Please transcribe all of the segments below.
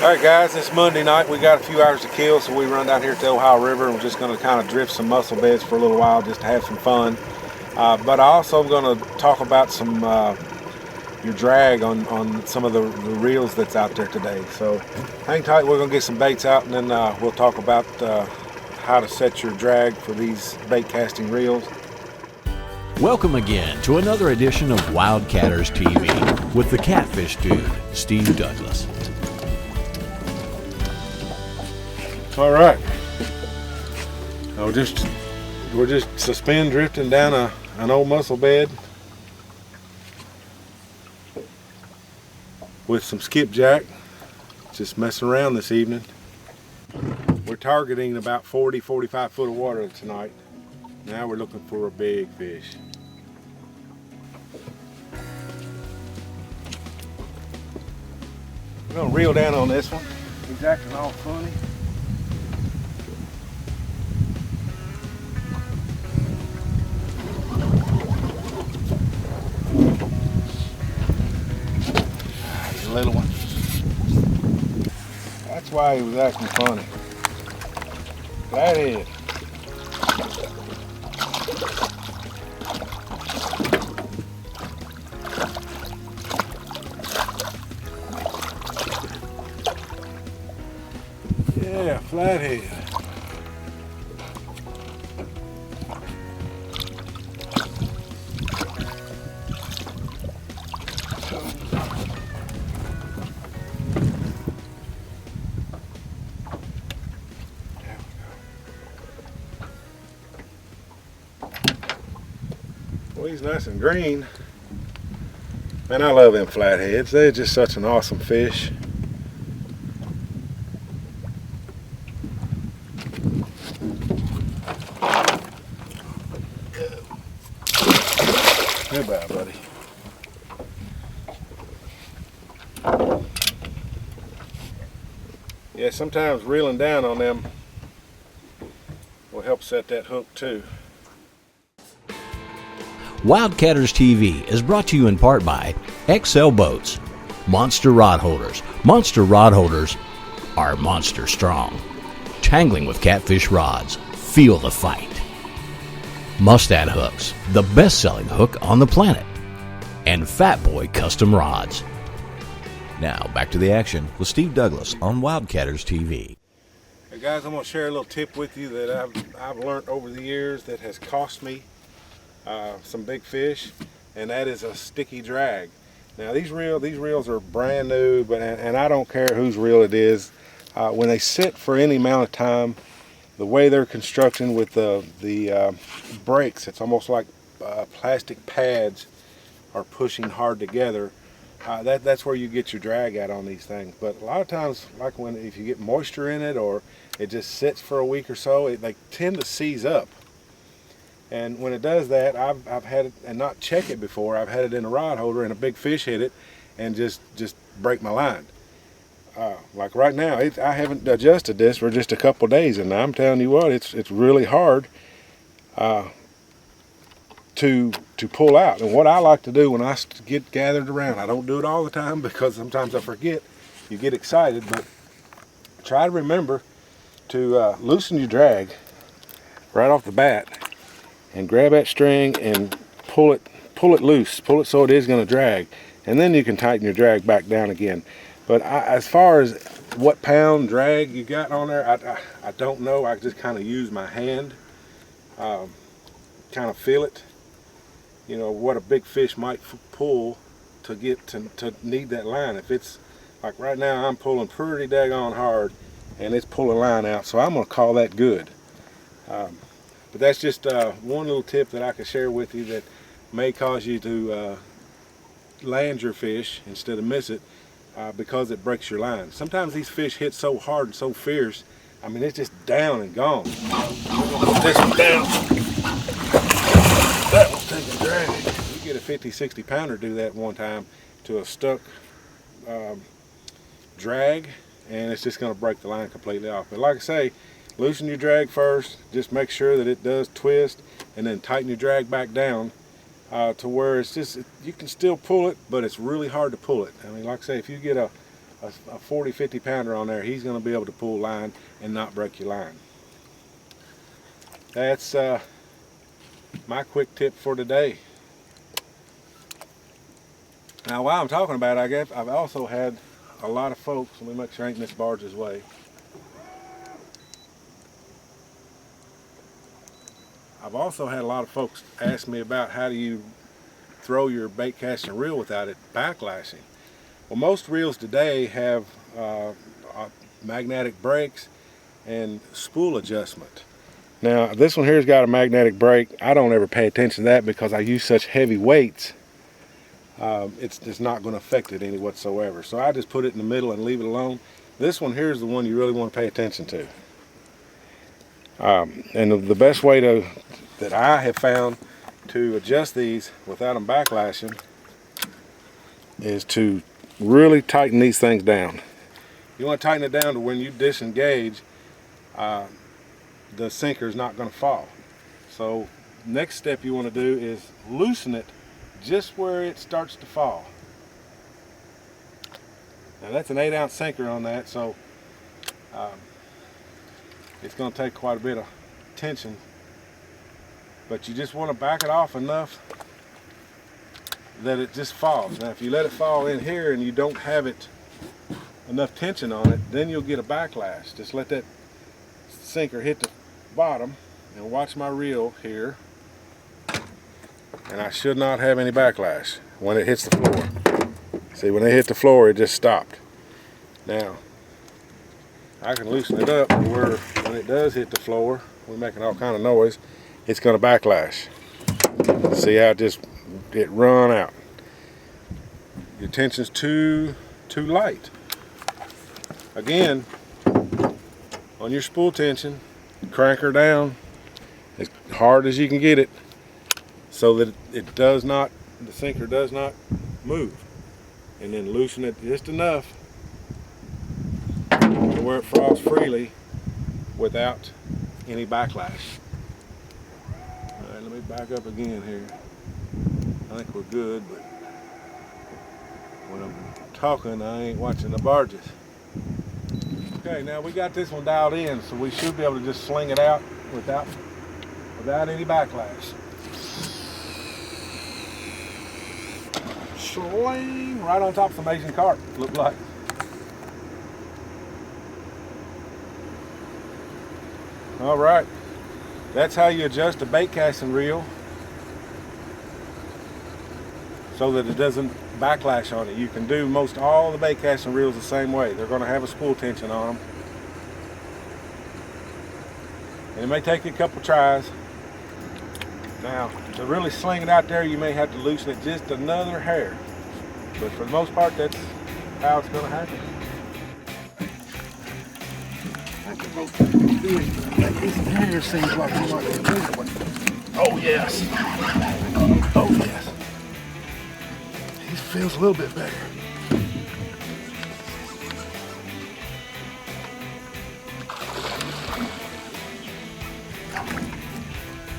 Alright guys, it's Monday night. We got a few hours to kill, so we run down here to the Ohio River and we're just going to kind of drift some mussel beds for a little while just to have some fun. But I also am going to talk about some your drag on some of the reels that's out there today. So hang tight, we're going to get some baits out and then we'll talk about how to set your drag for these bait casting reels. Welcome again to another edition of Wildcatters TV with the Catfish dude, Steve Douglas. All right, we're just suspend drifting down an old mussel bed with some skipjack, just messing around this evening. We're targeting about 40-45 foot of water tonight. Now we're looking for a big fish. We're gonna reel down on this one. He's acting all funny. Little one. That's why he was acting funny. Flathead. Yeah, flathead. Well, he's nice and green. Man, I love them flatheads. They're just such an awesome fish. Goodbye, buddy. Yeah, sometimes reeling down on them will help set that hook too. Wildcatters TV is brought to you in part by XL Boats, Monster Rod Holders. Monster Rod Holders are monster strong. Tangling with Catfish rods. Feel the fight. Mustad Hooks, the best-selling hook on the planet. And Fat Boy Custom Rods. Now, back to the action with Steve Douglas on Wildcatters TV. Hey guys, I'm going to share a little tip with you that I've learned over the years that has cost me some big fish, and that is a sticky drag. Now these reels are brand new, and I don't care whose reel it is. When they sit for any amount of time, the way they're constructed with the brakes, it's almost like plastic pads are pushing hard together. That's where you get your drag out on these things. But a lot of times, like if you get moisture in it or it just sits for a week or so, they tend to seize up. And when it does that, I've had it, and not check it before, I've had it in a rod holder and a big fish hit it and just break my line. Like right now, I haven't adjusted this for just a couple days, and I'm telling you what, it's really hard to pull out. And what I like to do when I get gathered around, I don't do it all the time because sometimes I forget. You get excited, but try to remember to loosen your drag right off the bat and grab that string and pull it loose, pull it so it is going to drag, and then you can tighten your drag back down again. But as far as what pound drag you got on there, I don't know. I just kind of use my hand, kind of feel it, you know, what a big fish might pull to get to need that line. If it's like right now, I'm pulling pretty daggone hard and it's pulling line out, so I'm going to call that good. But that's just one little tip that I could share with you that may cause you to land your fish instead of miss it because it breaks your line. Sometimes these fish hit so hard and so fierce, I mean, it's just down and gone. We're gonna put this one down. That one's taking drag. We get a 50-60 pounder do that one time to a stuck drag, and it's just going to break the line completely off. But like I say, loosen your drag first, just make sure that it does twist, and then tighten your drag back down to where it's just, you can still pull it, but it's really hard to pull it. I mean, like I say, if you get a a 40, 50 pounder on there, he's going to be able to pull line and not break your line. That's my quick tip for today. Now while I'm talking about it, I guess I've also had a lot of folks, let me make sure I ain't missed Barge's way. I've also had a lot of folks ask me about how do you throw your bait casting reel without it backlashing. Well, most reels today have magnetic brakes and spool adjustment. Now this one here's got a magnetic brake. I don't ever pay attention to that because I use such heavy weights. It's not going to affect it any whatsoever. So I just put it in the middle and leave it alone. This one here is the one you really want to pay attention to. And the best way that I have found to adjust these without them backlashing is to really tighten these things down. You want to tighten it down to when you disengage, the sinker is not going to fall. So next step you want to do is loosen it just where it starts to fall. Now that's an 8-ounce sinker on that, so it's going to take quite a bit of tension, but you just want to back it off enough that it just falls. Now if you let it fall in here and you don't have it enough tension on it, then you'll get a backlash. Just let that sinker hit the bottom and watch my reel here, and I should not have any backlash when it hits the floor. See, when it hit the floor, it just stopped. Now I can loosen it up where when it does hit the floor, we're making all kind of noise, it's going to backlash. See how it run out. Your tension's too light. Again, on your spool tension, crank her down as hard as you can get it so that the sinker does not move. And then loosen it just enough to where it falls freely without any backlash. All right, let me back up again here. I think we're good, but when I'm talking, I ain't watching the barges. Okay, now we got this one dialed in, so we should be able to just sling it out without any backlash. Sling right on top of some Asian carp, look like. All right, that's how you adjust a bait casting reel so that it doesn't backlash on it. You can do most all the bait casting reels the same way. They're going to have a spool tension on them. And it may take you a couple tries. Now, to really sling it out there, you may have to loosen it just another hair. But for the most part, that's how it's going to happen. I can make this hair seems like you might be moving one. Oh yes. Oh yes. He feels a little bit better.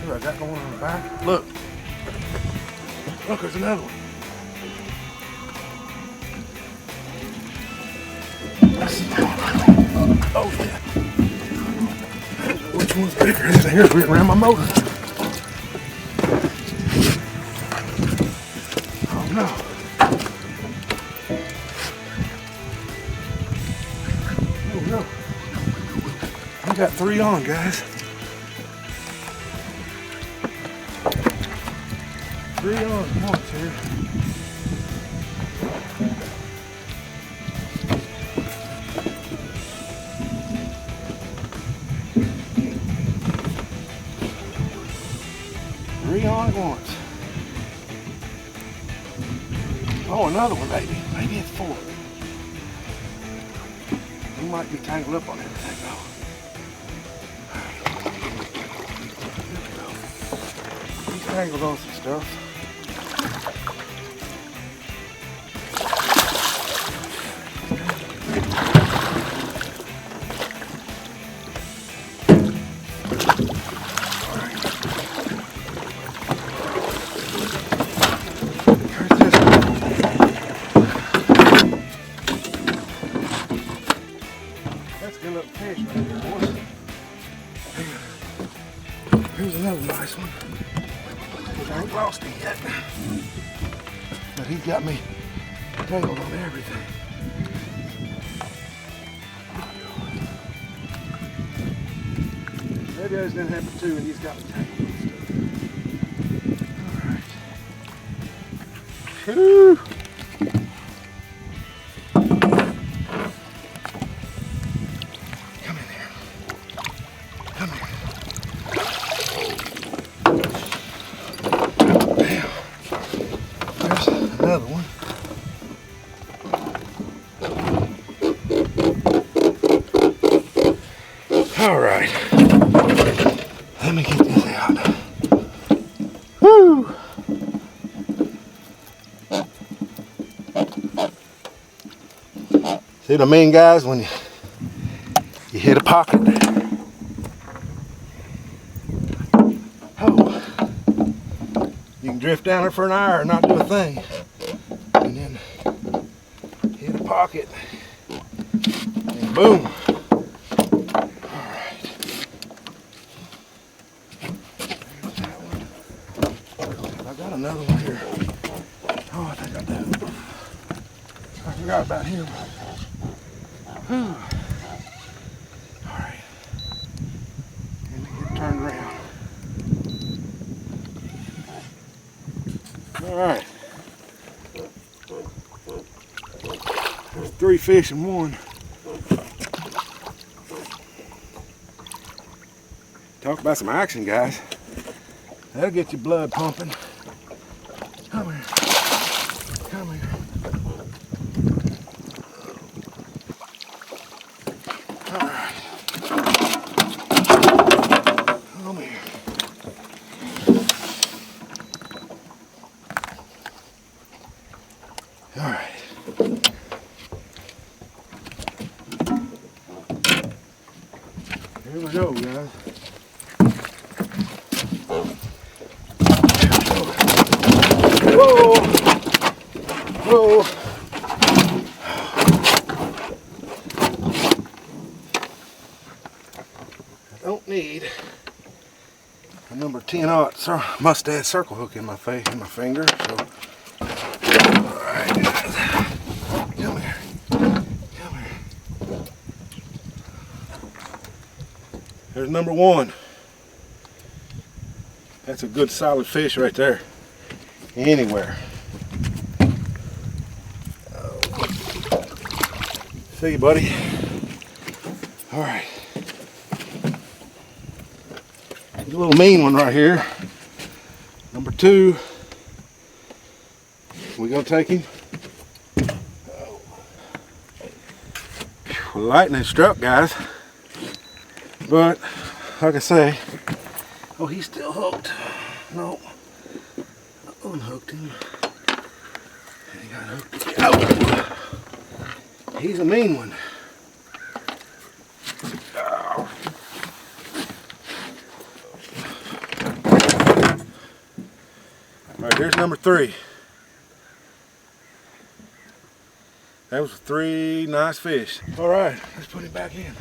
Look, I got one on the back. Look. Look, there's another one. Oh yeah. Which one's bigger? This hair's written around my motor. Oh no. Oh no. I got 3 on, guys. 3 on once here. On at once. Oh, another one, maybe. Maybe it's 4. You might be tangled up on everything, though. He's tangled on some stuff. That's a good little fish right here, boys. Here's another nice one. I ain't lost him yet. But he got me tangled on everything. Maybe I was gonna have two and he's got me tangled on stuff. Alright. Woo! Come in here. Come here. Bam. There's another one. All right, let me get this out. Woo! See what I mean, guys, when you hit a pocket. Oh, you can drift down there for an hour and not do a thing, and then hit a pocket, and boom. Another one here. Oh, I think I do. I forgot about him. Whew. All right. Let me get turned around. All right. There's 3 fish in one. Talk about some action, guys. That'll get your blood pumping. Come here. Come here. All right. Come here. All right. Here we go, guys. Whoa! Whoa! I don't need a number 10-aught mustad circle hook in my face, in my finger. So, all right, guys, come here, come here. There's number 1. That's a good solid fish right there. Anywhere. See you, buddy. All right. A little mean one right here. Number 2. We gonna take him. Lightning struck, guys. But like I say, oh, he's still hooked. No. Unhooked him. He got hooked again. Oh. He's a mean one. Oh. All right, here's number 3. That was 3 nice fish. All right, let's put him back in.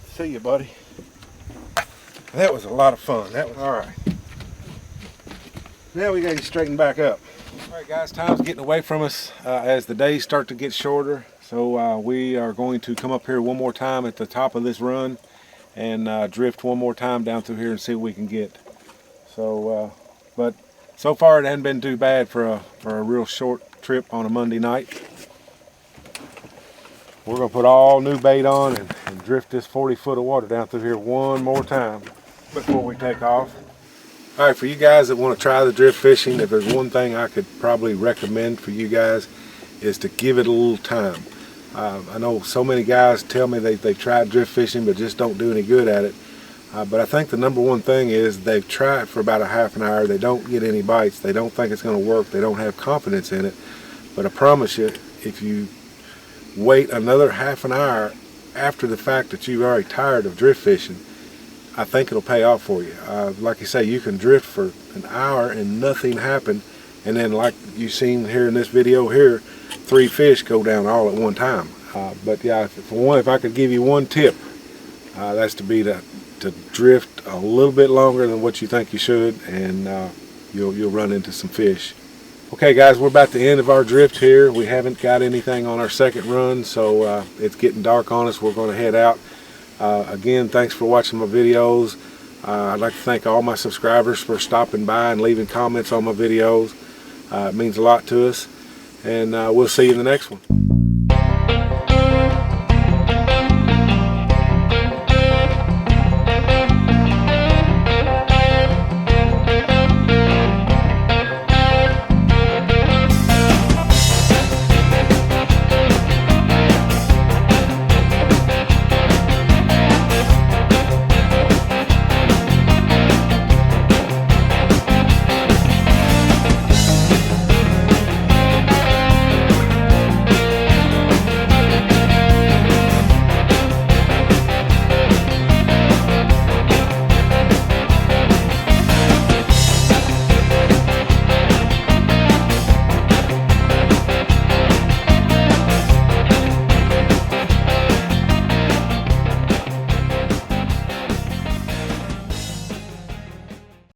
See you, buddy. That was a lot of fun. That was all right. Now we got to straighten back up. All right, guys, time's getting away from us as the days start to get shorter. So we are going to come up here one more time at the top of this run and drift one more time down through here and see what we can get. So, but so far it hasn't been too bad for a real short trip on a Monday night. We're gonna put all new bait on and drift this 40 foot of water down through here one more time before we take off. All right, for you guys that want to try the drift fishing, if there's one thing I could probably recommend for you guys is to give it a little time. I know so many guys tell me they've tried drift fishing but just don't do any good at it. But I think the number one thing is they've tried for about a half an hour, they don't get any bites, they don't think it's going to work, they don't have confidence in it. But I promise you, if you wait another half an hour after the fact that you're already tired of drift fishing, I think it'll pay off for you. Like you say, you can drift for an hour and nothing happened, and then like you've seen here in this video here, 3 fish go down all at one time. But yeah, if I could give you one tip, that's to drift a little bit longer than what you think you should, and you'll run into some fish. Okay guys, we're about to end of our drift here. We haven't got anything on our second run, so it's getting dark on us. We're going to head out. Again, thanks for watching my videos. I'd like to thank all my subscribers for stopping by and leaving comments on my videos. It means a lot to us, and we'll see you in the next one.